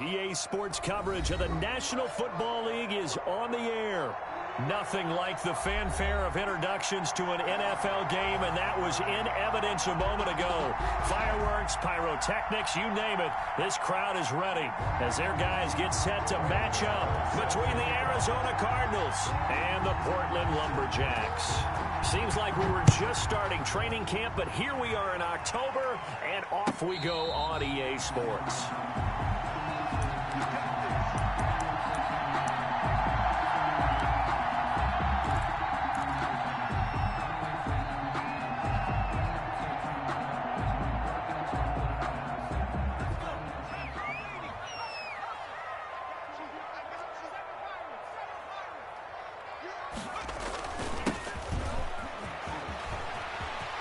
EA Sports coverage of the National Football League is on the air. Nothing like the fanfare of introductions to an NFL game, and that was in evidence a moment ago. Fireworks, pyrotechnics, you name it. This crowd is ready as their guys get set to match up between the Arizona Cardinals and the Portland Lumberjacks. Seems like we were just starting training camp, but here we are in October, and off we go on EA Sports.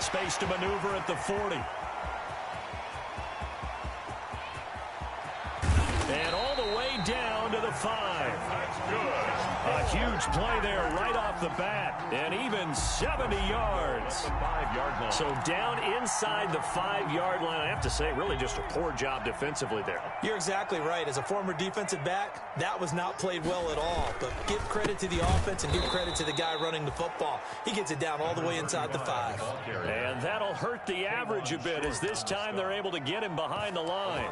Space to maneuver at the 40. And all the way down to the 5. That's good. A huge play there right off the bat. And even 70 yards. The 5-yard line. So down inside the 5-yard line. I have to say, really just a poor job defensively there. You're exactly right. As a former defensive back, that was not played well at all. But give credit to the offense and give credit to the guy running the football. He gets it down all the way inside the 5. And that'll hurt the average a bit as this time they're able to get him behind the line.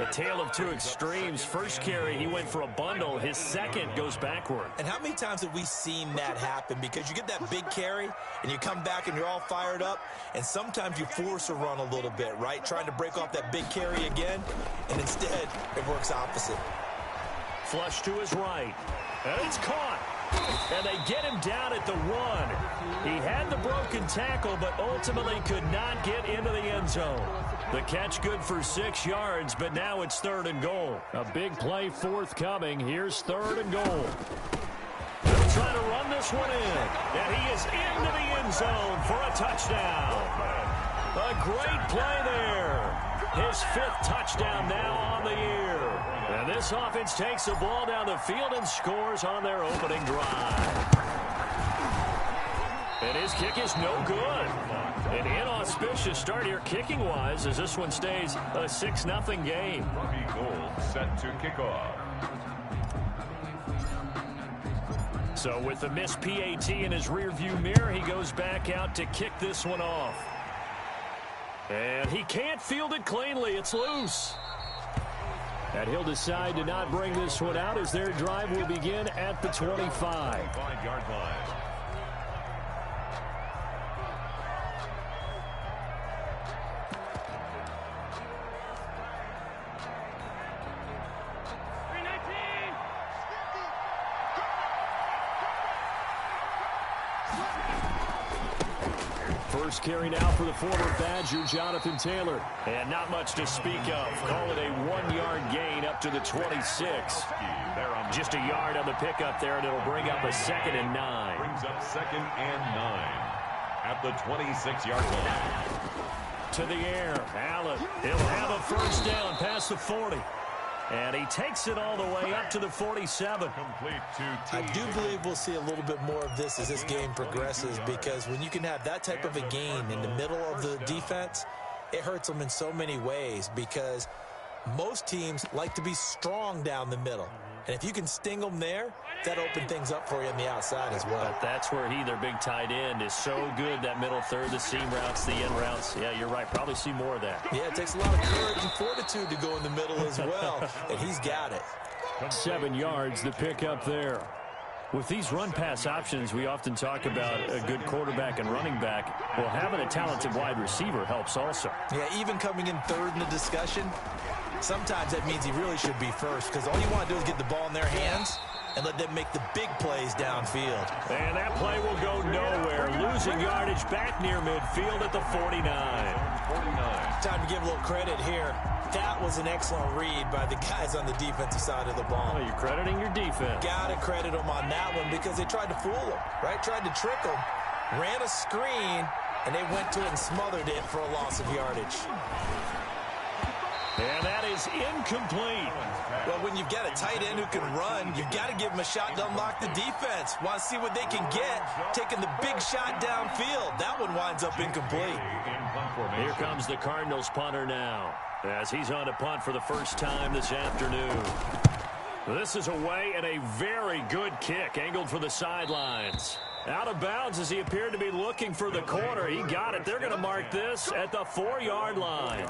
A tale of two extremes. First carry, he went for a bundle. His second goes backward. And how many times have we seen that happen? Because you get that big carry, and you come back and you're all fired up, and sometimes you force a run a little bit, right? Trying to break off that big carry again, and instead it works opposite. Flush to his right. And it's caught. And they get him down at the 1. He had the broken tackle, but ultimately could not get into the end zone. The catch good for 6 yards, but now it's 3rd and goal. A big play forthcoming. Here's 3rd and goal. They'll try to run this one in. And he is into the end zone for a touchdown. A great play there. His 5th touchdown now on the year. And this offense takes the ball down the field and scores on their opening drive. And his kick is no good. An inauspicious start here kicking-wise as this one stays a 6-0 game. Robbie Gould set to kick off. So with the missed PAT in his rearview mirror, he goes back out to kick this one off. And he can't field it cleanly. It's loose. And he'll decide to not bring this one out as their drive will begin at the 25. 5-yard line. First carry now for the former Badger, Jonathan Taylor. And not much to speak of. Call it a 1-yard gain up to the 26. Just a yard on the pickup there, and it'll bring up a 2nd and 9. Brings up 2nd and 9 at the 26-yard line. To the air, Allen. He'll have a first down past the 40. And he takes it all the way up to the 47. Complete to I do believe we'll see a little bit more of this as this game progresses, because when you can have that type of a gain in the middle of the defense, it hurts them in so many ways, because most teams like to be strong down the middle. And if you can sting them there, that opens things up for you on the outside as well. But that's where their big tight end, is so good, that middle third, the seam routes, the end routes. Yeah, you're right. Probably see more of that. Yeah, it takes a lot of courage and fortitude to go in the middle as well, and he's got it. 7 yards, the pickup there. With these run-pass options, we often talk about a good quarterback and running back. Well, having a talented wide receiver helps also. Yeah, even coming in 3rd in the discussion, sometimes that means he really should be first, because all you want to do is get the ball in their hands and let them make the big plays downfield. And that play will go nowhere. Losing yardage back near midfield at the 49. Time to give a little credit here. That was an excellent read by the guys on the defensive side of the ball. Oh, you're crediting your defense. Got to credit them on that one, because they tried to fool them, right? Tried to trick them, ran a screen, and they went to it and smothered it for a loss of yardage. And that is incomplete. Well, when you've got a tight end who can run, you've got to give him a shot to unlock the defense. Want to see what they can get, taking the big shot downfield. That one winds up incomplete. Here comes the Cardinals punter now, as he's on to punt for the first time this afternoon. This is away and a very good kick, angled for the sidelines. Out of bounds as he appeared to be looking for the corner. He got it. They're going to mark this at the 4-yard line.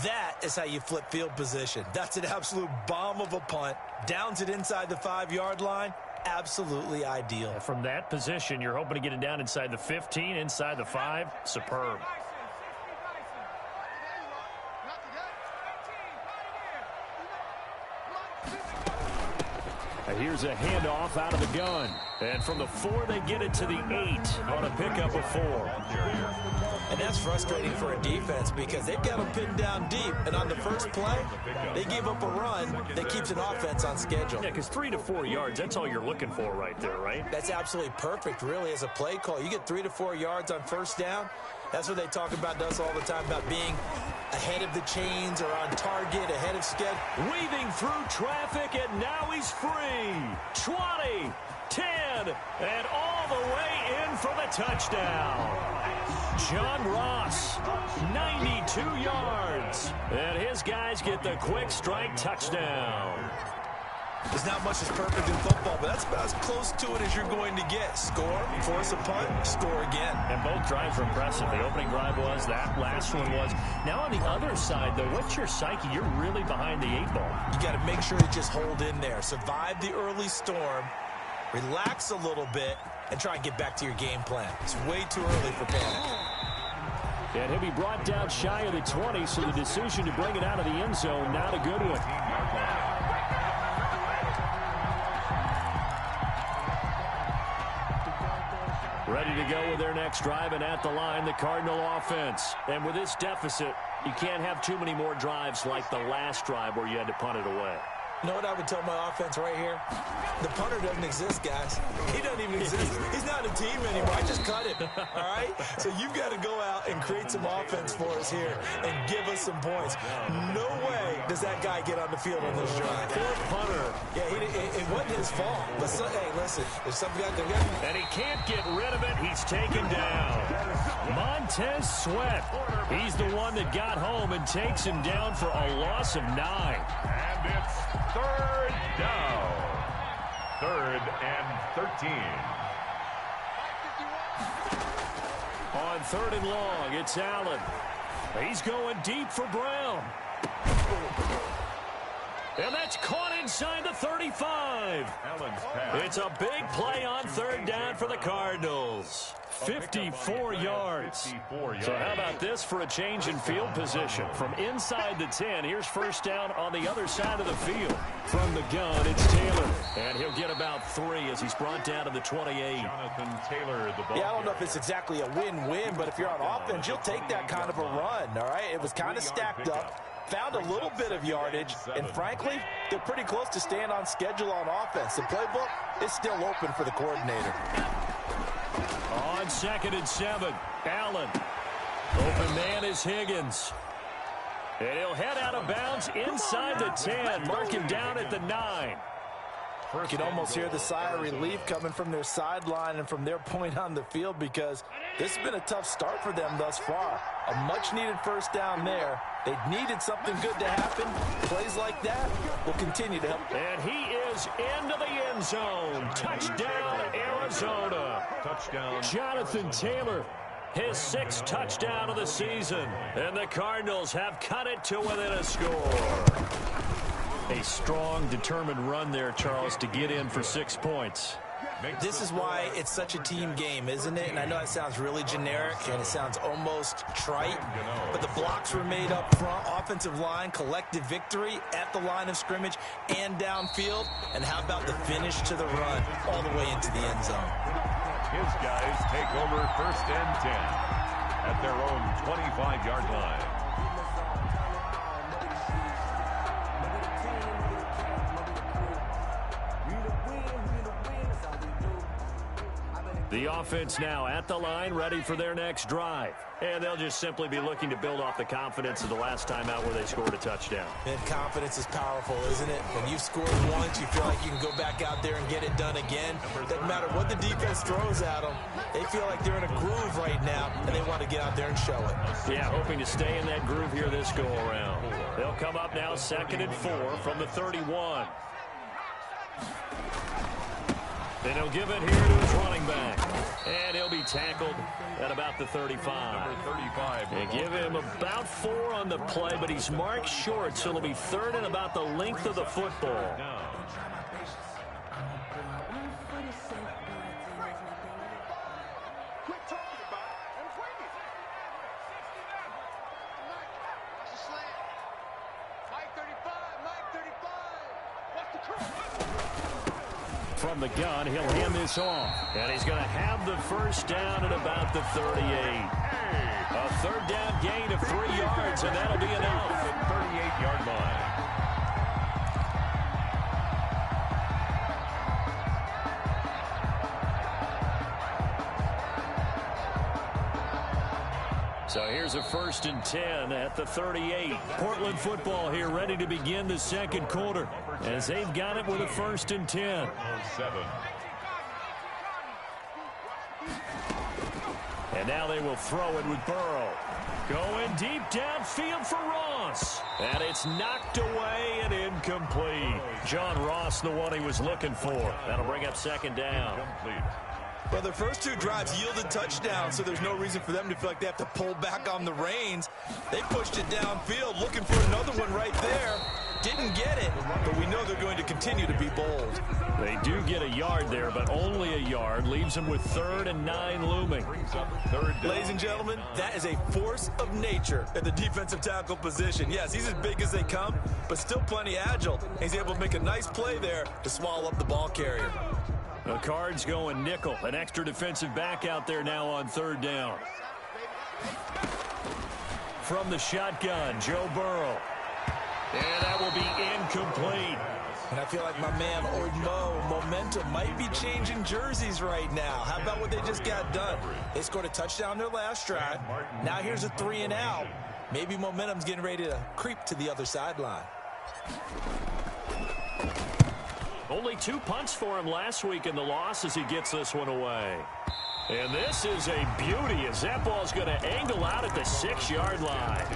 That is how you flip field position. That's an absolute bomb of a punt. Downs it inside the 5-yard line. Absolutely ideal. From that position, you're hoping to get it down inside the 15, inside the 5. Superb. And here's a handoff out of the gun. And from the 4, they get it to the 8 on a pickup of 4. And that's frustrating for a defense because they've got them pinned down deep. And on the first play, they gave up a run that keeps an offense on schedule. Yeah, because 3 to 4 yards, that's all you're looking for right there, right? That's absolutely perfect, really, as a play call. You get 3 to 4 yards on first down. That's what they talk about to us all the time, about being ahead of the chains or on target, ahead of schedule. Weaving through traffic, and now he's free. 20, 10, and all the way in for the touchdown. John Ross, 92 yards. And his guys get the quick strike touchdown. There's not much that's perfect in football, but that's about as close to it as you're going to get. Score, force a punt, score again. And both drives were impressive. The opening drive was, that last one was. Now on the other side, though, what's your psyche? You're really behind the 8 ball. You got to make sure to just hold in there. Survive the early storm, relax a little bit, and try and get back to your game plan. It's way too early for panic. And he'll be brought down shy of the 20, so the decision to bring it out of the end zone, not a good one. Ready to go with their next drive, and at the line, the Cardinal offense. And with this deficit, you can't have too many more drives like the last drive where you had to punt it away. You know what I would tell my offense right here? The punter doesn't exist, guys. He doesn't even exist. He's not a team anymore. I just cut him, all right? So you've got to go out and create some offense for us here and give us some points. No way does that guy get on the field on this drive. Poor punter. Yeah, it wasn't his fault. But, hey, listen, there's some guy there. And he can't get rid of it. He's taken down. Montez Sweat. He's the one that got home and takes him down for a loss of 9. And it's 3rd down. 3rd and 13. On 3rd and long, it's Allen. He's going deep for Brown. And that's caught inside the 35. It's a big play on 3rd down for the Cardinals. 54 yards. So how about this for a change in field position? From inside the 10, here's first down on the other side of the field. From the gun, it's Taylor. And he'll get about 3 as he's brought down to the 28. Jonathan Taylor, the ball. Yeah, I don't know if it's exactly a win-win, but if you're on offense, you'll take that kind of a run, all right? It was kind of stacked up. Found a little bit of yardage, and frankly, they're pretty close to staying on schedule on offense. The playbook is still open for the coordinator. On 2nd and 7, Allen. Open man is Higgins. And he'll head out of bounds inside the 10. Mark him down at the 9. You can almost hear the sigh of relief coming from their sideline and from their point on the field because this has been a tough start for them thus far. A much-needed first down there. They needed something good to happen. Plays like that will continue to help. And he is into the end zone. Touchdown, Arizona. Touchdown. Jonathan Taylor, his 6th touchdown of the season. And the Cardinals have cut it to within a score. A strong, determined run there, Charles, to get in for 6 points. This is why it's such a team game, isn't it? And I know it sounds really generic and it sounds almost trite, but the blocks were made up front, offensive line, collective victory at the line of scrimmage and downfield. And how about the finish to the run all the way into the end zone? His guys take over 1st and 10 at their own 25-yard line. The offense now at the line, ready for their next drive. And they'll just simply be looking to build off the confidence of the last time out where they scored a touchdown. And confidence is powerful, isn't it? When you've scored once, you feel like you can go back out there and get it done again. Doesn't matter what the defense throws at them. They feel like they're in a groove right now, and they want to get out there and show it. Yeah, hoping to stay in that groove here this go-around. They'll come up now 2nd and 4 from the 31. And he'll give it here to his running back. And he'll be tackled at about the 35. Number 35. They give him about 4 on the play, but he's marked short, so it'll be 3rd and about the length of the football. From the gun, he'll hand this off. And he's going to have the first down at about the 38. A 3rd down gain of 3 yards, and that'll be enough. 38-yard line. So here's a 1st and 10 at the 38. Portland football here ready to begin the 2nd quarter as they've got it with a 1st and 10. 7. And now they will throw it with Burrow. Going deep downfield for Ross. And it's knocked away and incomplete. John Ross, the one he was looking for. That'll bring up 2nd down. Complete. Well, their first 2 drives yielded touchdowns, so there's no reason for them to feel like they have to pull back on the reins. They pushed it downfield, looking for another one right there. Didn't get it, but we know they're going to continue to be bold. They do get a yard there, but only a yard. Leaves them with 3rd and 9 looming. Ladies and gentlemen, that is a force of nature at the defensive tackle position. Yes, he's as big as they come, but still plenty agile. He's able to make a nice play there to swallow up the ball carrier. The Cards going nickel. An extra defensive back out there now on 3rd down. From the shotgun, Joe Burrow. And that will be incomplete. And I feel like my man, Old Mo, momentum might be changing jerseys right now. How about what they just got done? They scored a touchdown their last drive. Now here's a 3 and out. Maybe momentum's getting ready to creep to the other sideline. Only 2 punts for him last week in the loss as he gets this one away. And this is a beauty as that ball's going to angle out at the 6-yard line.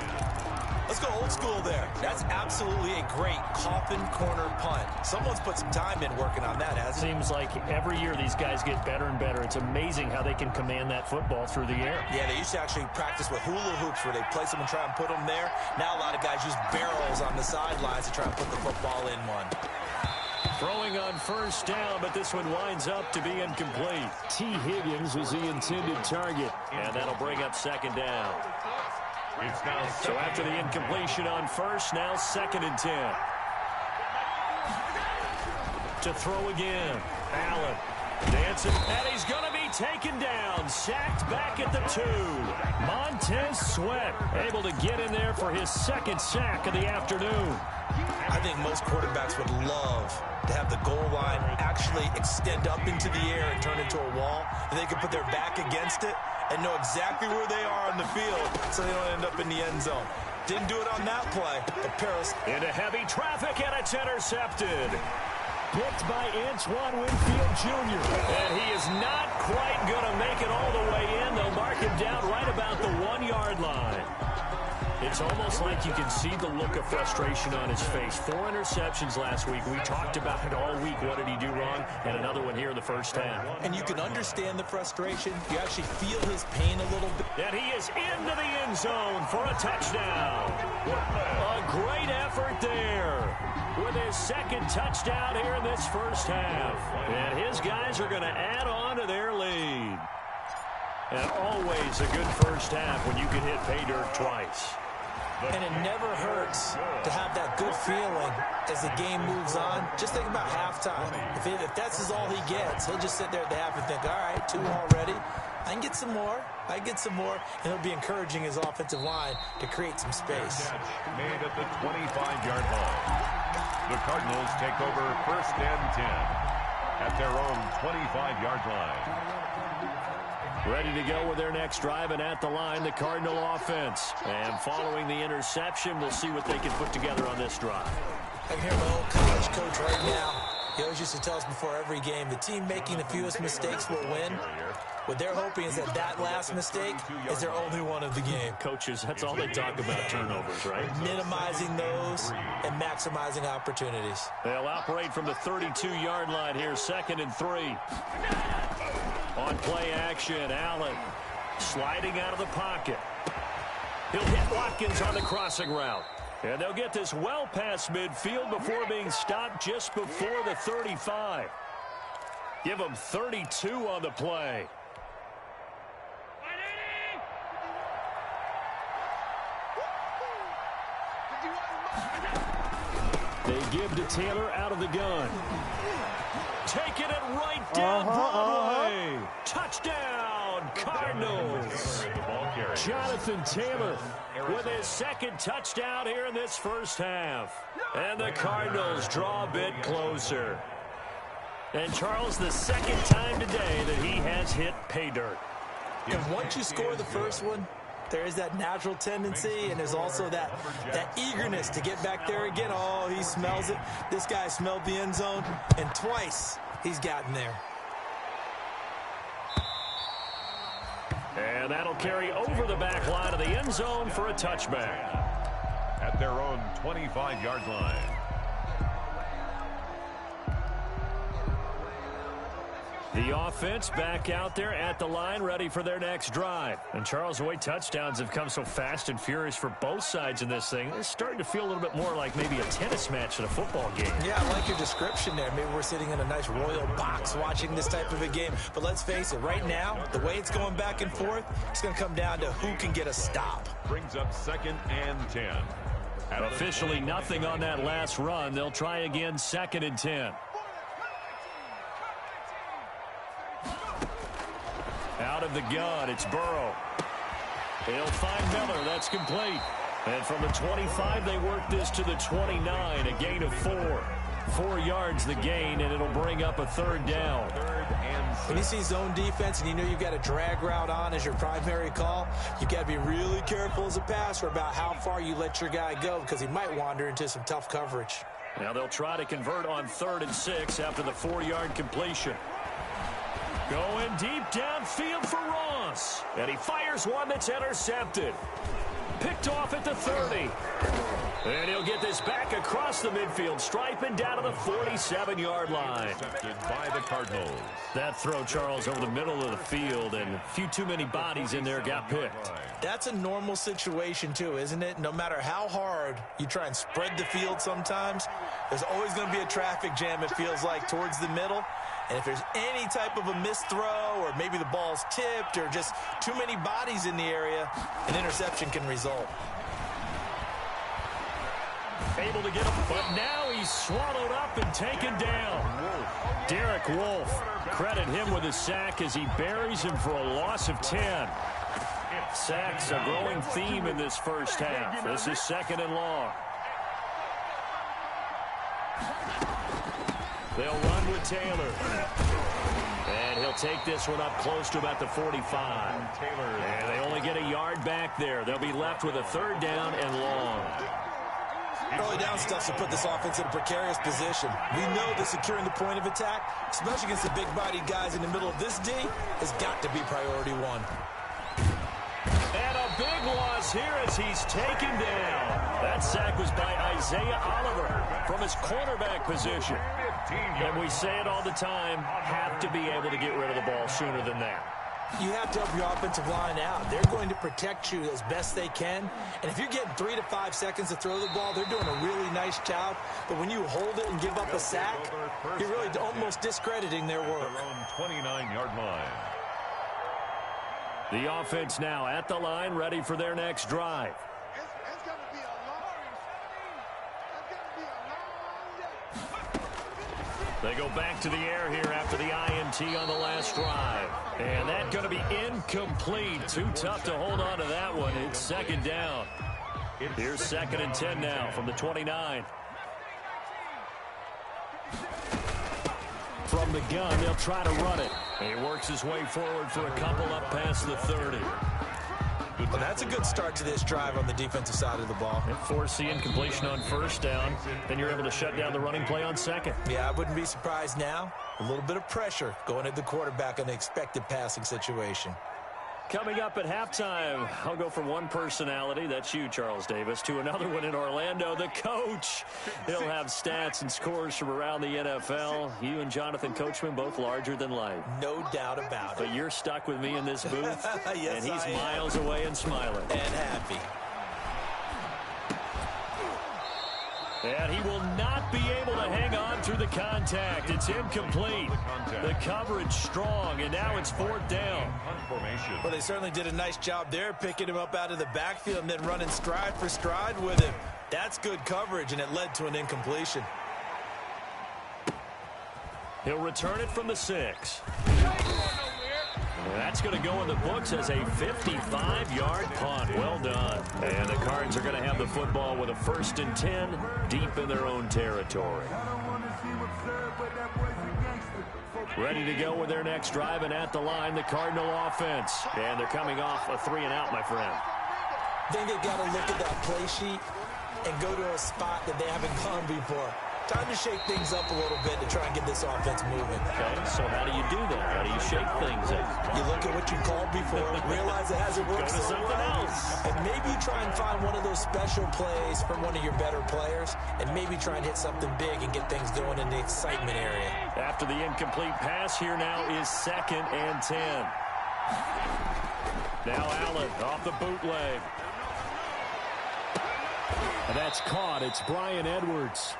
Let's go old school there. That's absolutely a great coffin corner punt. Someone's put some time in working on that, hasn't it? Seems like every year these guys get better and better. It's amazing how they can command that football through the air. Yeah, they used to actually practice with hula hoops where they place them and try and put them there. Now a lot of guys use barrels on the sidelines to try and put the football in one. Throwing on 1st down, but this one winds up to be incomplete. T. Higgins was the intended target, and that'll bring up 2nd down. So after the incompletion on 1st, now 2nd and 10. To throw again. Allen dancing, and he's going to be taken down. Sacked back at the 2. Montez Sweat able to get in there for his 2nd sack of the afternoon. I think most quarterbacks would love to have the goal line actually extend up into the air and turn into a wall, and they can put their back against it and know exactly where they are on the field so they don't end up in the end zone. Didn't do it on that play, but Paris into heavy traffic, and it's intercepted. Picked by Antoine Winfield Jr. And he is not quite going to make it all the way in. They'll mark him down right about the 1-yard line. It's almost like you can see the look of frustration on his face. 4 interceptions last week. We talked about it all week. What did he do wrong? And another one here in the 1st half. And you can understand the frustration. You actually feel his pain a little bit. And he is into the end zone for a touchdown. A great effort there with his 2nd touchdown here in this 1st half. And his guys are going to add on to their lead. And always a good 1st half when you can hit pay dirt twice. And it never hurts to have that good feeling as the game moves on. Just think about halftime. If that's all he gets, he'll just sit there at the half and think, all right, 2 already. I can get some more. I get some more. And he'll be encouraging his offensive line to create some space. Made at the 25-yard line. The Cardinals take over 1st and 10. at their own 25-yard line. Ready to go with their next drive, and at the line, the Cardinal offense. And following the interception, we'll see what they can put together on this drive. I can hear my old college coach right now. He always used to tell us before every game, the team making the fewest mistakes will win. What they're hoping is that that last mistake is their only one of the game. Coaches, that's all they talk about, turnovers, right? Minimizing those and maximizing opportunities. They'll operate from the 32-yard line here, 2nd and 3. On play action, Allen sliding out of the pocket. He'll hit Watkins on the crossing route. And they'll get this well past midfield before being stopped just before the 35. Give them 32 on the play. They give to Taylor out of the gun. Taking it right down Broadway. Touchdown, Cardinals. Jonathan Taylor with his 2nd touchdown here in this first half. And the Cardinals draw a bit closer. And Charles, the 2nd time today that he has hit pay dirt. And once you score the first one, there is that natural tendency, and there's also that eagerness to get back there again. Oh, he smells it. This guy smelled the end zone, and twice he's gotten there. And that'll carry over the back line of the end zone for a touchback. At their own 25-yard line. The offense back out there at the line, ready for their next drive. And Charles, the way touchdowns have come so fast and furious for both sides in this thing, it's starting to feel a little bit more like maybe a tennis match in a football game. Yeah, I like your description there. Maybe we're sitting in a nice royal box watching this type of a game. But let's face it, right now, the way it's going back and forth, it's going to come down to who can get a stop. Brings up 2nd and 10. Officially nothing on that last run. They'll try again, 2nd and 10. Out of the gun, it's Burrow. He'll find Miller. That's complete. And from the 25, they work this to the 29, a gain of 4. 4 yards the gain, and it'll bring up a 3rd down. When you see zone defense and you know you've got a drag route on as your primary call, you've got to be really careful as a passer about how far you let your guy go because he might wander into some tough coverage. Now they'll try to convert on 3rd and 6 after the 4-yard completion. Going deep downfield for Ross. And he fires one that's intercepted. Picked off at the 30. And he'll get this back across the midfield stripe and down to the 47-yard line. Intercepted by the Cardinals. That throw, Charles, over the middle of the field, and a few too many bodies in there got picked. That's a normal situation, too, isn't it? No matter how hard you try and spread the field sometimes, there's always going to be a traffic jam, it feels like, towards the middle. And if there's any type of a missed throw or maybe the ball's tipped or just too many bodies in the area, an interception can result. Able to get him, but now he's swallowed up and taken down. Derek Wolfe, credit him with a sack as he buries him for a loss of 10. Sacks a growing theme in this first half. This is 2nd and long. They'll run with Taylor. And he'll take this one up close to about the 45. And they only get a yard back there. They'll be left with a 3rd down and long. Early down stuff to put this offense in a precarious position. We know that securing the point of attack, especially against the big-bodied guys in the middle of this D, has got to be priority 1. And a big loss here as he's taken down. That sack was by Isaiah Oliver from his cornerback position. And we say it all the time, have to be able to get rid of the ball sooner than that. You have to help your offensive line out. They're going to protect you as best they can. And if you're getting 3 to 5 seconds to throw the ball, they're doing a really nice job. But when you hold it and give up a sack, you're really almost discrediting their work. Their own 29-yard line. The offense now at the line, ready for their next drive. It's going to be a long day. They go back to the air here after the INT on the last drive. And that's going to be incomplete. Too tough to hold on to that one. It's 2nd down. Here's 2nd and 10 now from the 29. From the gun, they'll try to run it. He works his way forward for a couple up past the 30. Well, that's a good start to this drive on the defensive side of the ball. Force the incompletion on first down. Then you're able to shut down the running play on second. Yeah, I wouldn't be surprised now. A little bit of pressure going at the quarterback in the expected passing situation. Coming up at halftime, I'll go from one personality, that's you, Charles Davis, to another one in Orlando, the coach. He'll have stats and scores from around the NFL. You and Jonathan Coachman, both larger than life. No doubt about it. But you're stuck with me in this booth, Yes, and he's I am. miles away and smiling. And happy. And he will not be able to hang on through the contact. It's incomplete. The coverage strong, and now it's fourth down. Well, they certainly did a nice job there, picking him up out of the backfield and then running stride for stride with him. That's good coverage, and it led to an incompletion. He'll return it from the 6. That's going to go in the books as a 55-yard punt. Well done. And the Cards are going to have the football with a 1st and 10 deep in their own territory. Ready to go with their next drive, and at the line, the Cardinal offense. And they're coming off a 3-and-out, my friend. I think they've got to look at that play sheet and go to a spot that they haven't gone before. Time to shake things up a little bit to try and get this offense moving. Okay, so how do you do that? How do you shake things up? You look at what you called before, realize it hasn't worked Go to so something well, else. and maybe try and find one of those special plays from one of your better players, and maybe try and hit something big and get things going in the excitement area. After the incomplete pass, here now is 2nd and 10. Now Allen off the bootleg. And that's caught. It's Bryan Edwards.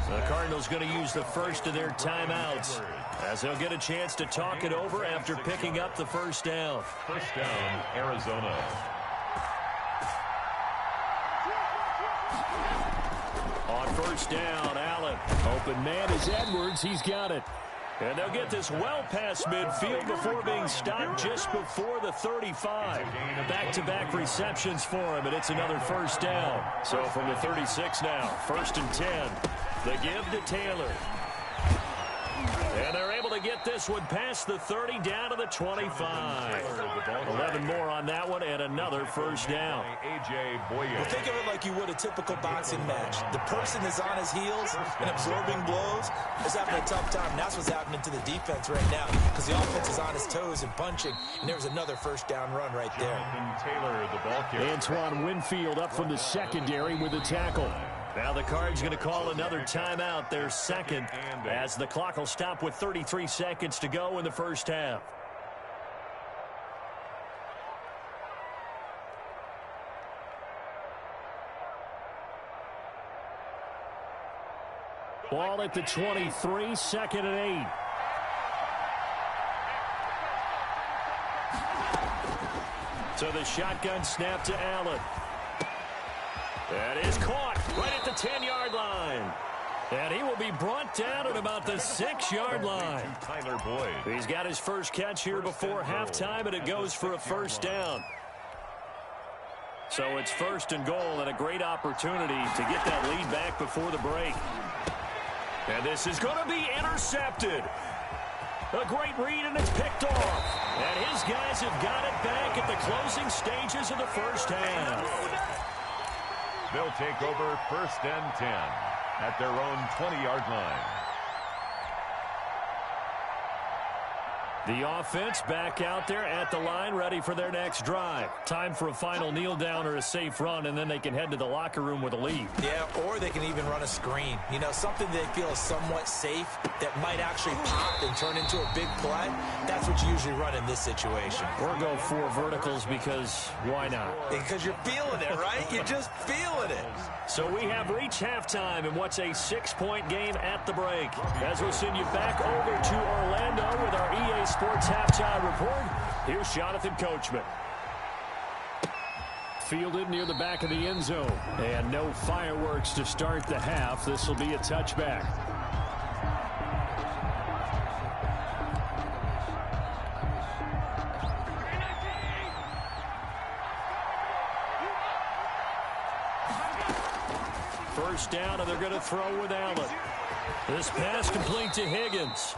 The Cardinals going to use the first of their timeouts as they'll get a chance to talk it over after picking up the first down. First down, Arizona. On first down, Allen. Open man is Edwards. He's got it. And they'll get this well past midfield before being stopped just before the 35. Back-to-back receptions for him, and it's another first down. So from the 36 now, 1st and 10. The give to Taylor. And they're able to get this one past the 30 down to the 25. 11 more on that one and another first down. Well, think of it like you would a typical boxing match. The person is on his heels and absorbing blows is having a tough time. And that's what's happening to the defense right now because the offense is on his toes and punching. And there's another first down run right there. Taylor, the ball carrier. Antoine Winfield up from the secondary with a tackle. Now the Cards going to call another timeout, their second, as the clock will stop with 33 seconds to go in the first half. Ball at the 23, 2nd and 8. So the shotgun snap to Allen. That is caught right at the 10-yard line. And he will be brought down at about the 6-yard line. Tyler Boyd. He's got his first catch here before halftime, and it goes for a first down. So it's 1st and goal and a great opportunity to get that lead back before the break. And this is going to be intercepted. A great read, and it's picked off. And his guys have got it back at the closing stages of the first half. They'll take over 1st and 10 at their own 20-yard line. The offense back out there at the line, ready for their next drive. Time for a final kneel down or a safe run, and then they can head to the locker room with a lead. Yeah, or they can even run a screen. You know, something they feel is somewhat safe that might actually pop and turn into a big play. That's what you usually run in this situation. Or go 4 verticals because why not? Because you're feeling it, right? You're just feeling it. So we have reached halftime in what's a 6-point game at the break. As we'll send you back over to Orlando with our EA Sports Halftime Report, here's Jonathan Coachman. Fielded near the back of the end zone. And no fireworks to start the half. This will be a touchback. First down, and they're going to throw with Allen. This pass complete to Higgins.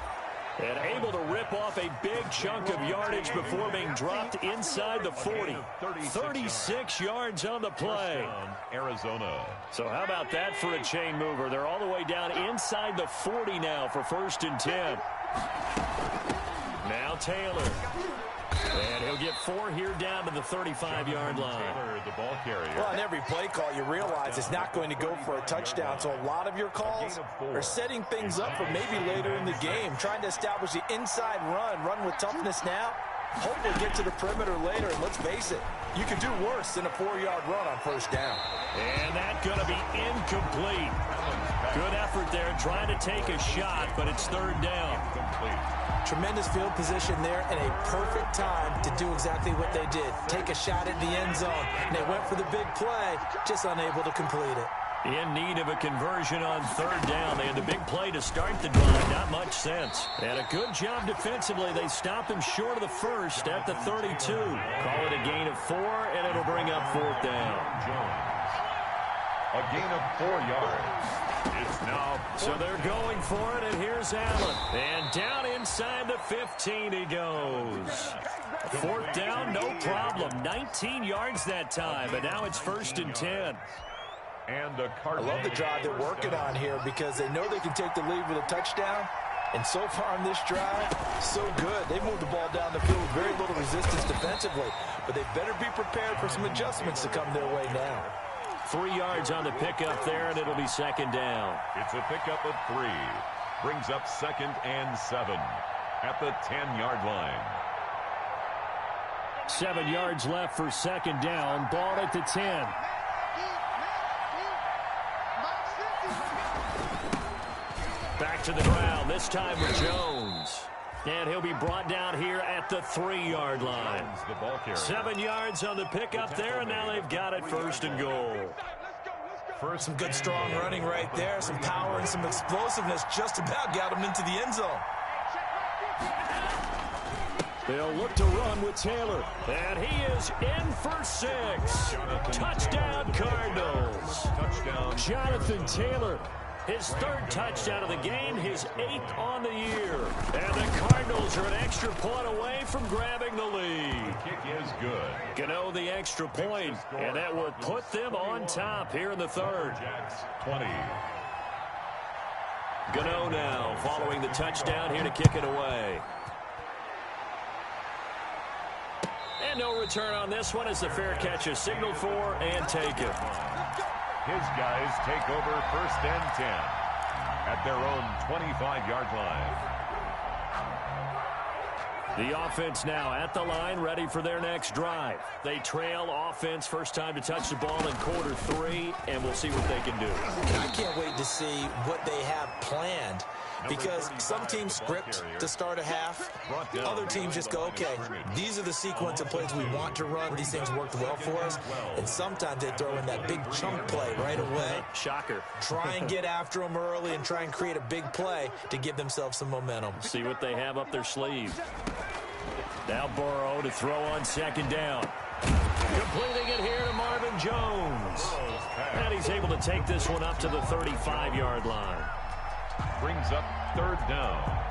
And able to rip off a big chunk of yardage before being dropped inside the 40. 36 yards on the play. Arizona. So how about that for a chain mover? They're all the way down inside the 40 now for 1st and 10. Now Taylor. And he'll get 4 here down to the 35-yard line. Taylor, the ball carrier. Well, on every play call, you realize it's not going to go for a touchdown. So a lot of your calls are setting things up for maybe later in the game, trying to establish the inside run with toughness now. Hopefully get to the perimeter later, and let's face it, you can do worse than a 4-yard run on 1st down. And that's going to be incomplete. Good effort there, trying to take a shot, but it's 3rd down. Tremendous field position there and a perfect time to do exactly what they did. Take a shot at the end zone. And they went for the big play, just unable to complete it. In need of a conversion on 3rd down. They had the big play to start the drive. Not much sense. And a good job defensively. They stopped him short of the 1st at the 32. Call it a gain of 4, and it'll bring up 4th down. A gain of 4 yards. It's now. So they're going for it, and here's Allen. And down inside the 15 he goes. 4th down, no problem. 19 yards that time, but now it's 1st and 10. And a I love the drive they're working on here because they know they can take the lead with a touchdown. And so far on this drive, so good. They moved the ball down the field with very little resistance defensively. But they better be prepared for some adjustments to come their way now. 3 yards on the pickup there, and it'll be 2nd down. It's a pickup of 3. Brings up 2nd and 7 at the 10-yard line. 7 yards left for 2nd down. Ball at the 10. Back to the ground, this time with Jones. And he'll be brought down here at the 3-yard line. 7 yards on the pickup there, and now they've got it 1st and goal. Some good strong running right there, some power and some explosiveness, just about got him into the end zone. They'll look to run with Taylor, and he is in for 6. Touchdown Cardinals. Touchdown. Jonathan Taylor. His 3rd touchdown of the game, his 8th on the year. And the Cardinals are an extra point away from grabbing the lead. Kick is good. Gano the extra point, and that will put them on top here in the 3rd. 20. Gano now following the touchdown here to kick it away. And no return on this one as the fair catch is signaled for and taken. His guys take over 1st and 10 at their own 25-yard line. The offense now at the line, ready for their next drive. They trail offense, first time to touch the ball in quarter 3, and we'll see what they can do. I can't wait to see what they have planned because some teams script to start a half. Other teams just go, okay, these are the sequence of plays we want to run. These things worked well for us. And sometimes they throw in that big chunk play right away. Shocker. Try and get after them early and try and create a big play to give themselves some momentum. See what they have up their sleeve. Now Burrow to throw on 2nd down. Completing it here to Marvin Jones. And he's able to take this one up to the 35-yard line. Brings up 3rd down.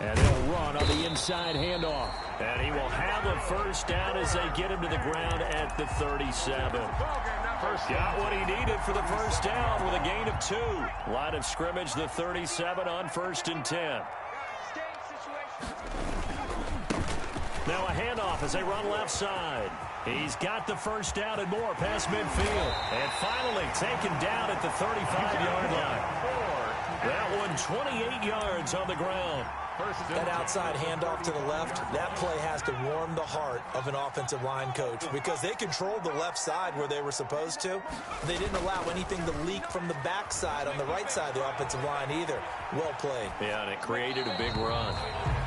And they'll run on the inside handoff. And he will have a 1st down as they get him to the ground at the 37. Got what he needed for the 1st down with a gain of 2. Line of scrimmage, the 37 on 1st and 10. Now a handoff as they run left side. He's got the 1st down and more past midfield. And finally taken down at the 35-yard line. That one 28 yards on the ground. That outside handoff to the left, that play has to warm the heart of an offensive line coach because they controlled the left side where they were supposed to. They didn't allow anything to leak from the backside on the right side of the offensive line either. Well played. Yeah, and it created a big run.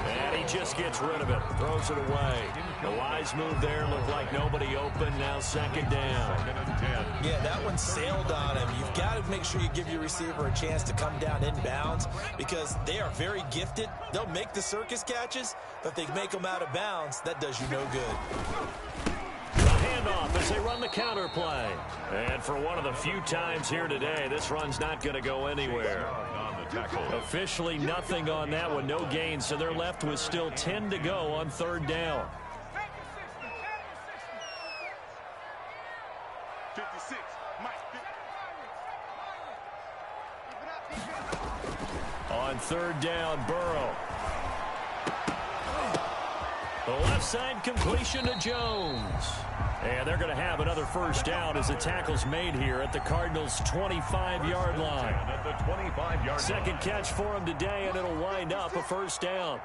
And he just gets rid of it, throws it away. The wise move there, looked like nobody open, now second down. Yeah, that one sailed on him. You've got to make sure you give your receiver a chance to come down inbounds because they are very gifted. They'll make the circus catches, but if they make them out of bounds, that does you no good. Handoff as they run the counter play. And for one of the few times here today, this run's not going to go anywhere. Officially nothing on that one, no gain, so they're left with still 10 to go on third down. 56, Mike. On third down, Burrow. The left side completion to Jones. And they're going to have another first down as the tackle's made here at the Cardinals' 25-yard line. At the 25-yard Second catch for him today, and it'll wind up a first down.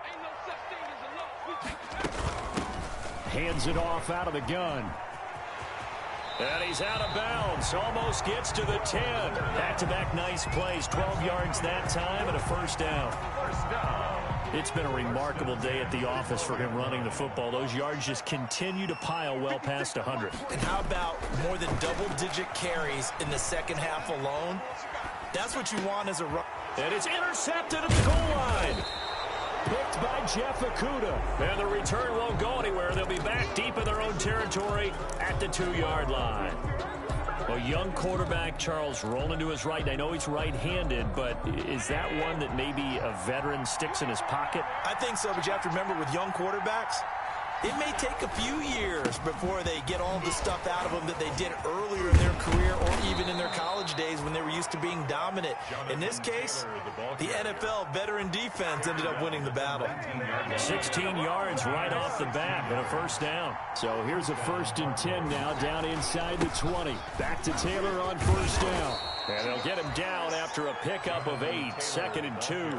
Hands it off out of the gun. And he's out of bounds. Almost gets to the 10. Back-to-back nice plays. 12 yards that time and a first down. It's been a remarkable day at the office for him running the football. Those yards just continue to pile well past 100. And how about more than double-digit carries in the second half alone? That's what you want as a run. And it's intercepted at the goal line. Picked by Jeff Okudah. And the return won't go anywhere. They'll be back deep in their own territory at the 2-yard line. A young quarterback, Charles, rolling to his right. I know he's right-handed, but is that one that maybe a veteran sticks in his pocket? I think so, but you have to remember with young quarterbacks, it may take a few years before they get all the stuff out of them that they did earlier in their career or even in their college days when they were used to being dominant. In this case, the NFL veteran defense ended up winning the battle. 16 yards right off the bat and a first down. So here's a 1st and 10 now down inside the 20. Back to Taylor on first down. And they'll get him down after a pickup of 8. 2nd and 2.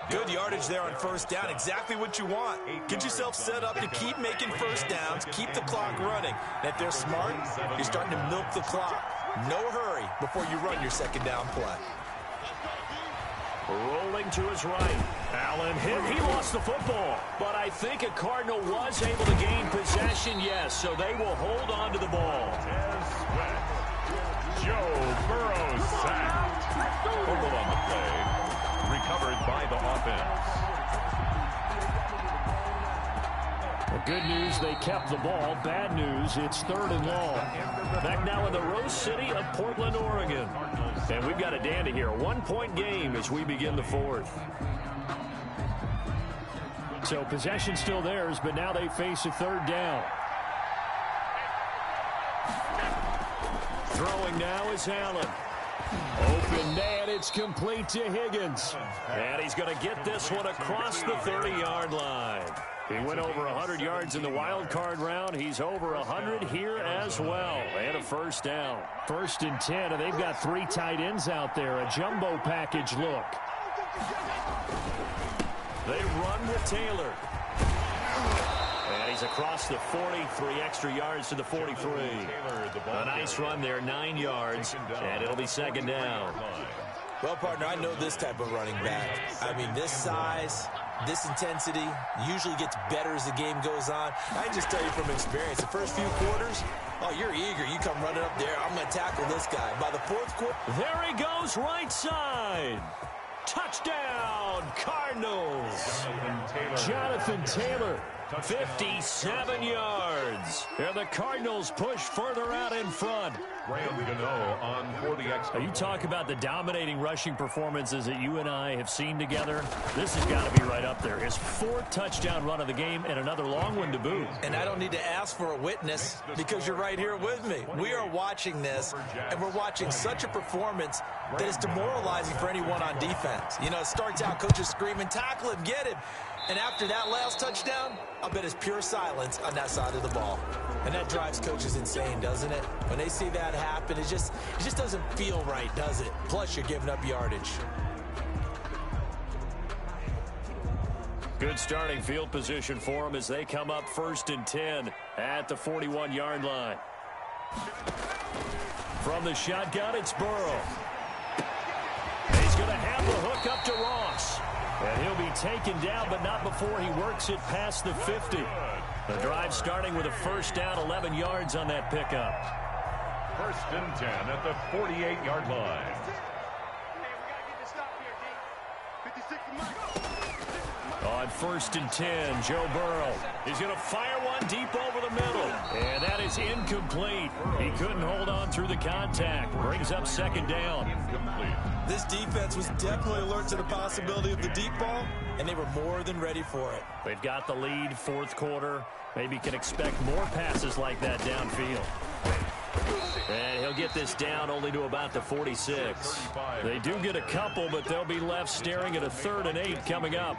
Good yardage there on first down. Exactly what you want. Get yourself set up to keep making first downs, keep the clock running. And if they're smart, you're starting to milk the clock. No hurry before you run your second down play. Rolling to his right. Allen hit. He lost the football. But I think a Cardinal was able to gain possession, yes. So they will hold on to the ball. Joe Burrow sacked. Fumble on the play. Recovered by the offense. Well, good news, they kept the ball. Bad news, it's 3rd and long. Back now in the Rose City of Portland, Oregon. And we've got a dandy here. 1-point game as we begin the 4th. So possession still theirs, but now they face a 3rd down. Throwing now is Allen. Open man, it's complete to Higgins. And he's going to get this one across the 30-yard line. He went over 100 yards in the wild card round. He's over 100 here as well. And a first down. 1st and 10, and they've got 3 tight ends out there. A jumbo package look. They run with Taylor. And he's across the 40, 3 extra yards to the 43. A nice run there, 9 yards, and it'll be second down. Well, partner, I know this type of running back. I mean, this size, this intensity usually gets better as the game goes on. I can just tell you from experience, the first few quarters, oh, you're eager. You come running up there, I'm going to tackle this guy. By the 4th quarter, there he goes, right side. Touchdown, Cardinals. Jonathan Taylor. 57 yards. And the Cardinals push further out in front. Graham Gano on 40X. You talk about the dominating rushing performances that you and I have seen together. This has got to be right up there. His 4th touchdown run of the game and another long one to boot. And I don't need to ask for a witness because you're right here with me. We are watching this, and we're watching such a performance that is demoralizing for anyone on defense. You know, it starts out coaches screaming, tackle him, get him. And after that last touchdown, I bet it's pure silence on that side of the ball. And that drives coaches insane, doesn't it? When they see that happen, it just doesn't feel right, does it? Plus, you're giving up yardage. Good starting field position for them as they come up 1st and 10 at the 41-yard line. From the shotgun, it's Burrow. He's going to have the hook up to Ross. And he'll be taken down, but not before he works it past the 50. The drive starting with a first down, 11 yards on that pickup. 1st and 10 at the 48-yard line. On 1st and 10, Joe Burrow. He's going to fire one deep over the middle. And that is incomplete. He couldn't hold on through the contact. Brings up 2nd down. This defense was definitely alert to the possibility of the deep ball, and they were more than ready for it. They've got the lead, 4th quarter. Maybe can expect more passes like that downfield. And he'll get this down only to about the 46. They do get a couple, but they'll be left staring at a 3rd and 8 coming up.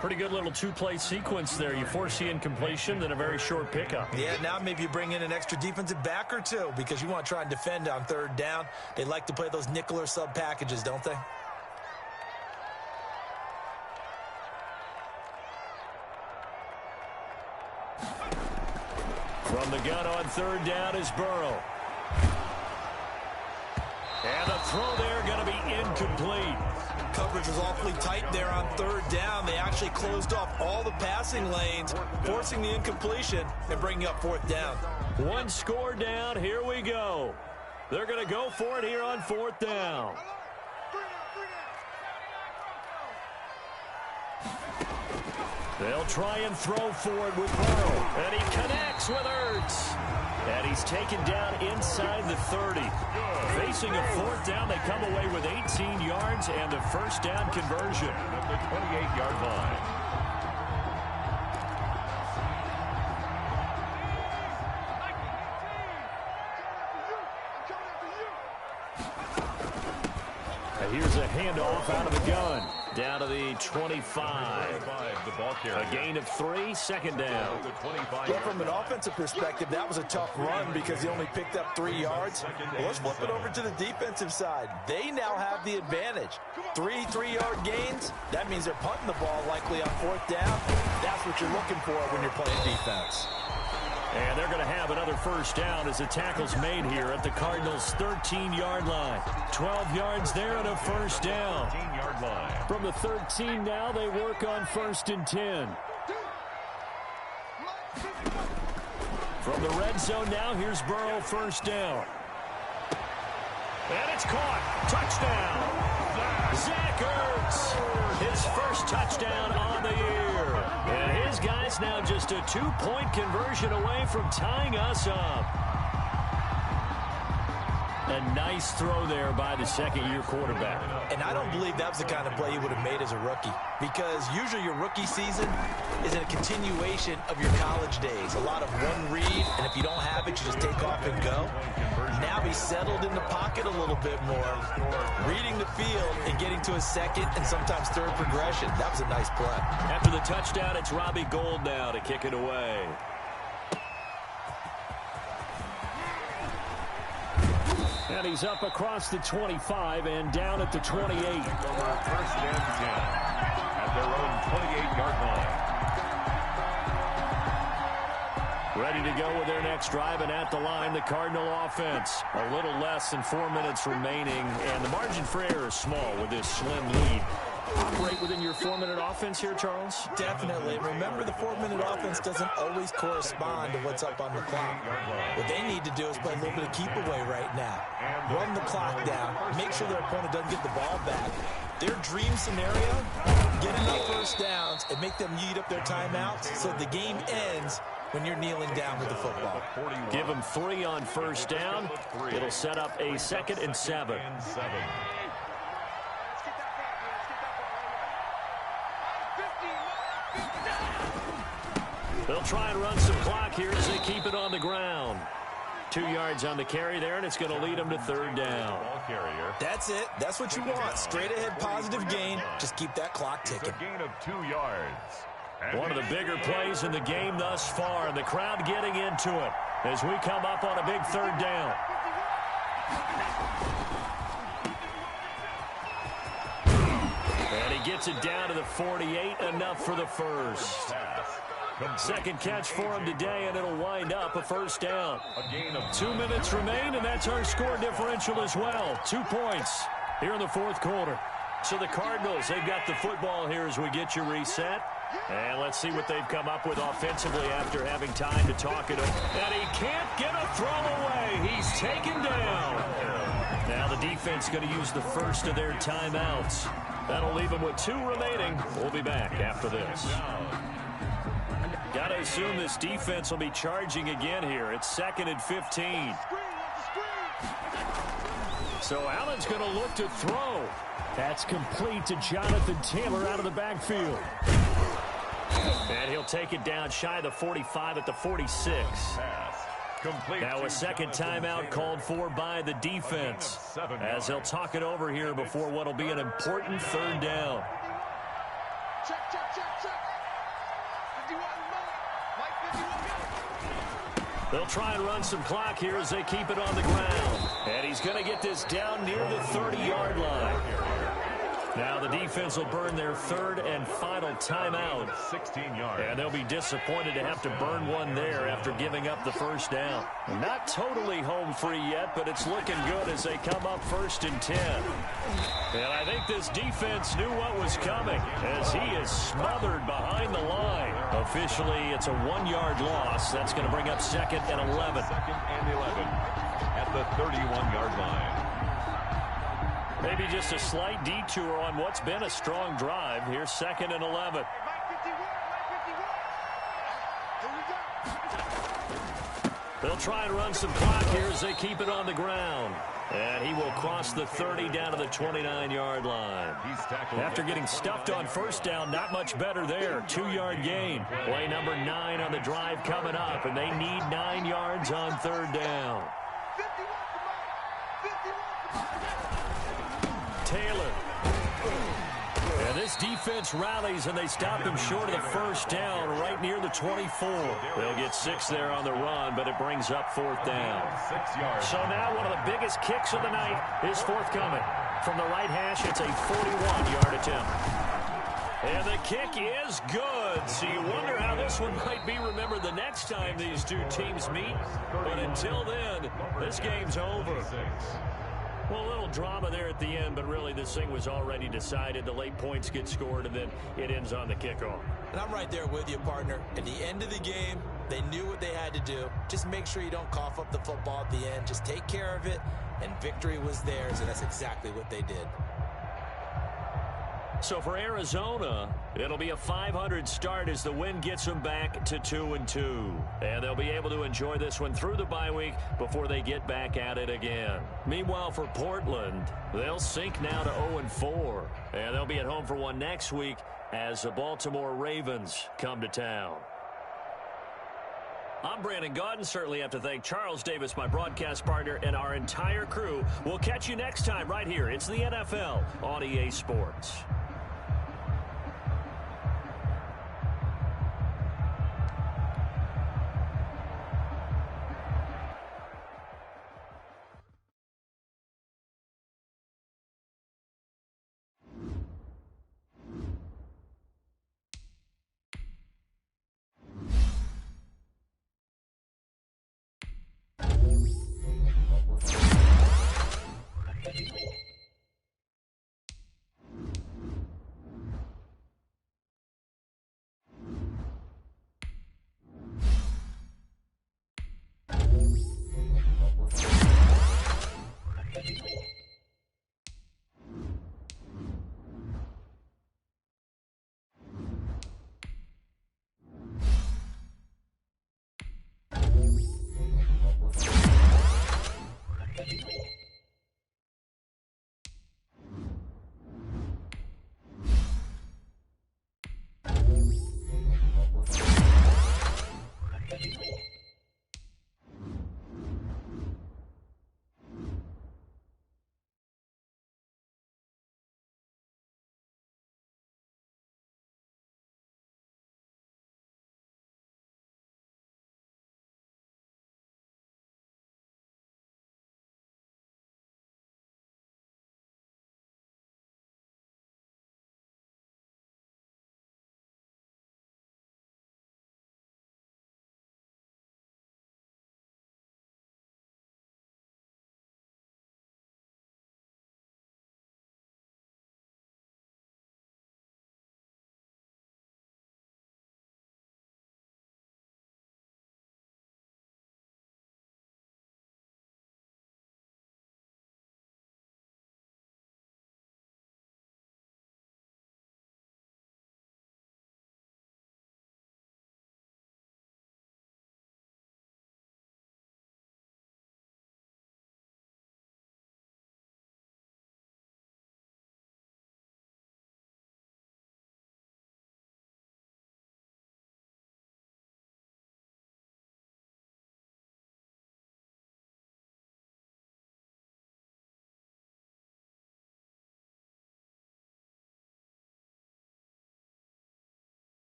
Pretty good little 2-play sequence there. You force the incompletion, then a very short pickup. Yeah, now maybe you bring in an extra defensive back or two because you want to try and defend on 3rd down. They like to play those nickel or sub packages, don't they? From the gun on 3rd down is Burrow. And the throw there going to be incomplete. Coverage was awfully tight there on 3rd down. They actually closed off all the passing lanes, forcing the incompletion and bringing up 4th down. 1 score down. Here we go. They're going to go for it here on 4th down. They'll try and throw for it with Burrow. And he connects with Ertz. And he's taken down inside the 30. Facing a 4th down, they come away with 18 yards and the 1st down conversion. At the 28-yard line. Here's a handoff out of the gun. Down to the 25. A gain of 3, 2nd down. Well, from an offensive perspective, that was a tough run because he only picked up 3 yards. Well, let's flip it over to the defensive side. They now have the advantage. 3 3-yard gains. That means they're punting the ball likely on 4th down. That's what you're looking for when you're playing defense. And they're going to have another 1st down as the tackle's made here at the Cardinals' 13-yard line. 12 yards there and a 1st down. 13-yard line. From the 13 now, they work on 1st and 10. From the red zone now, here's Burrow, 1st down. And it's caught. Touchdown. Zach Ertz, his 1st touchdown on the year. And his guys now just a 2-point conversion away from tying us up. A nice throw there by the 2nd-year quarterback. And I don't believe that was the kind of play he would have made as a rookie, because usually your rookie season is a continuation of your college days. A lot of one read, and if you don't have it, you just take off and go. Now he's settled in the pocket a little bit more, reading the field and getting to a 2nd and sometimes 3rd progression. That was a nice play. After the touchdown, it's Robbie Gould now to kick it away. And he's up across the 25 and down at the 28. Over 1st and 10 at their own 28-yard line. Ready to go with their next drive, and at the line, the Cardinal offense. A little less than 4 minutes remaining, and the margin for error is small with this slim lead. Operate within your 4-minute offense here, Charles? Definitely. Remember, the 4-minute offense doesn't always correspond to what's up on the clock. What they need to do is play a little bit of keep away right now. Run the clock down. Make sure their opponent doesn't get the ball back. Their dream scenario, get enough 1st downs and make them eat up their timeouts so the game ends when you're kneeling down with the football. Give them 3 on 1st down. It'll set up a 2nd and 7. They'll try and run some clock here as they keep it on the ground. 2 yards on the carry there, and it's going to lead them to 3rd down. That's it. That's what you want. Straight ahead positive gain. Just keep that clock ticking. A gain of 2 yards. One of the bigger plays in the game thus far, and the crowd getting into it as we come up on a big 3rd down. And he gets it down to the 48, enough for the first. Second catch for him today, and it'll wind up a first down. 2 minutes remain, and that's our score differential as well. 2 points here in the fourth quarter. So the Cardinals, they've got the football here as we get you reset. And let's see what they've come up with offensively after having time to talk it over. And he can't get a throw away. He's taken down. Now the defense going to use the first of their timeouts. That'll leave them with 2 remaining. We'll be back after this. Got to assume this defense will be charging again here. It's 2nd and 15. So Allen's going to look to throw. That's complete to Jonathan Taylor out of the backfield. And he'll take it down shy of the 45 at the 46. Now a second timeout called for by the defense as they'll talk it over here before what will be an important third down. They'll try and run some clock here as they keep it on the ground. And he's going to get this down near the 30-yard line. Now the defense will burn their third and final timeout. 16 yards. And they'll be disappointed to have to burn one there after giving up the first down. Not totally home free yet, but it's looking good as they come up 1st and 10. And I think this defense knew what was coming as he is smothered behind the line. Officially, it's a 1-yard loss. That's going to bring up 2nd and 11. 2nd and 11 at the 31-yard line. Maybe just a slight detour on what's been a strong drive. Here's 2nd and 11. They'll try and run some clock here as they keep it on the ground. And he will cross the 30 down to the 29-yard line. After getting stuffed on first down, not much better there. 2-yard gain. Play number 9 on the drive coming up, and they need 9 yards on third down. Taylor. And this defense rallies, and they stop him short of the first down right near the 24. They'll get 6 there on the run, but it brings up 4th down. 6 yards. So now one of the biggest kicks of the night is forthcoming. From the right hash, it's a 41-yard attempt. And the kick is good. So you wonder how this one might be remembered the next time these two teams meet. But until then, this game's over. Well, a little drama there at the end, but really this thing was already decided. The late points get scored, and then it ends on the kickoff. And I'm right there with you, partner. At the end of the game, they knew what they had to do. Just make sure you don't cough up the football at the end. Just take care of it, and victory was theirs, and that's exactly what they did. So for Arizona, it'll be a .500 start as the win gets them back to 2-2. And they'll be able to enjoy this one through the bye week before they get back at it again. Meanwhile, for Portland, they'll sink now to 0-4. And they'll be at home for one next week as the Baltimore Ravens come to town. I'm Brandon Gaudin. Certainly have to thank Charles Davis, my broadcast partner, and our entire crew. We'll catch you next time right here. It's the NFL on EA Sports.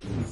You